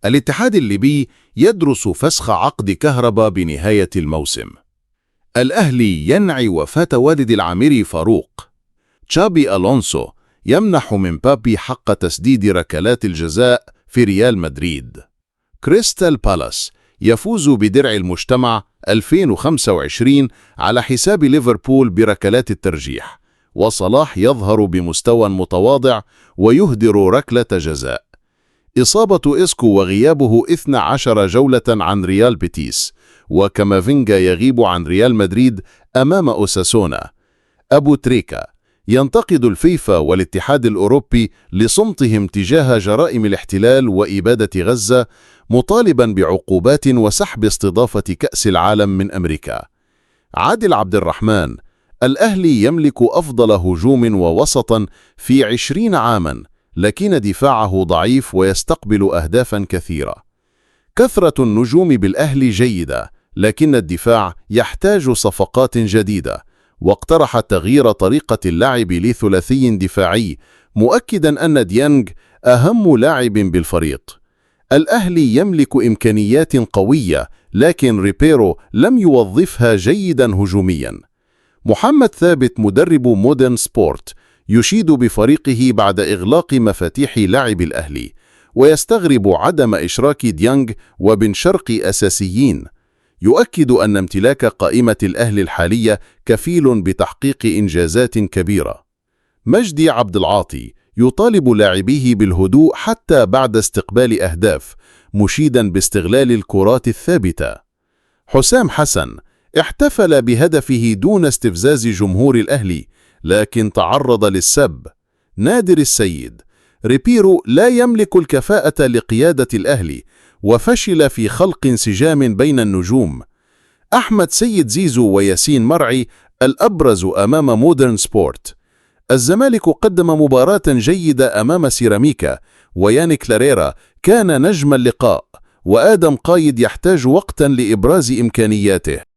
الاتحاد الليبي يدرس فسخ عقد كهربا بنهاية الموسم. الأهلي ينعي وفاة والد العامري فاروق. تشابي ألونسو يمنح من بابي حق تسديد ركلات الجزاء في ريال مدريد. كريستال بالاس يفوز بدرع المجتمع 2025 على حساب ليفربول بركلات الترجيح، وصلاح يظهر بمستوى متواضع ويهدر ركلة جزاء. إصابة إسكو وغيابه 12 جولة عن ريال بيتيس، وكامافينجا يغيب عن ريال مدريد أمام أوساسونا. أبو تريكة ينتقد الفيفا والاتحاد الأوروبي لصمتهم تجاه جرائم الاحتلال وإبادة غزة، مطالبا بعقوبات وسحب استضافة كأس العالم من أمريكا. عادل عبد الرحمن: الأهلي يملك أفضل هجوم ووسطا في 20 عاما، لكن دفاعه ضعيف ويستقبل أهدافا كثيرة. كثرة النجوم بالأهلي جيدة، لكن الدفاع يحتاج صفقات جديدة. واقترح تغيير طريقة اللعب لثلاثي دفاعي، مؤكدا أن ديانغ أهم لاعب بالفريق. الأهلي يملك إمكانيات قوية، لكن ريبيرو لم يوظفها جيدا هجوميا. محمد ثابت مدرب مودرن سبورت يشيد بفريقه بعد إغلاق مفاتيح لعب الأهلي، ويستغرب عدم إشراك ديانغ وبن شرقي أساسيين. يؤكد أن امتلاك قائمة الأهلي الحالية كفيل بتحقيق إنجازات كبيرة. مجدي عبد العاطي يطالب لاعبيه بالهدوء حتى بعد استقبال أهداف، مشيدا باستغلال الكرات الثابتة. حسام حسن احتفل بهدفه دون استفزاز جمهور الأهلي، لكن تعرض للسب. نادر السيد: ريبيرو لا يملك الكفاءة لقيادة الأهلي، وفشل في خلق انسجام بين النجوم. أحمد سيد زيزو وياسين مرعي الأبرز أمام مودرن سبورت. الزمالك قدم مباراة جيدة أمام سيراميكا، ويانيك لاريرا كان نجم اللقاء، وآدم قايد يحتاج وقتا لإبراز إمكانياته.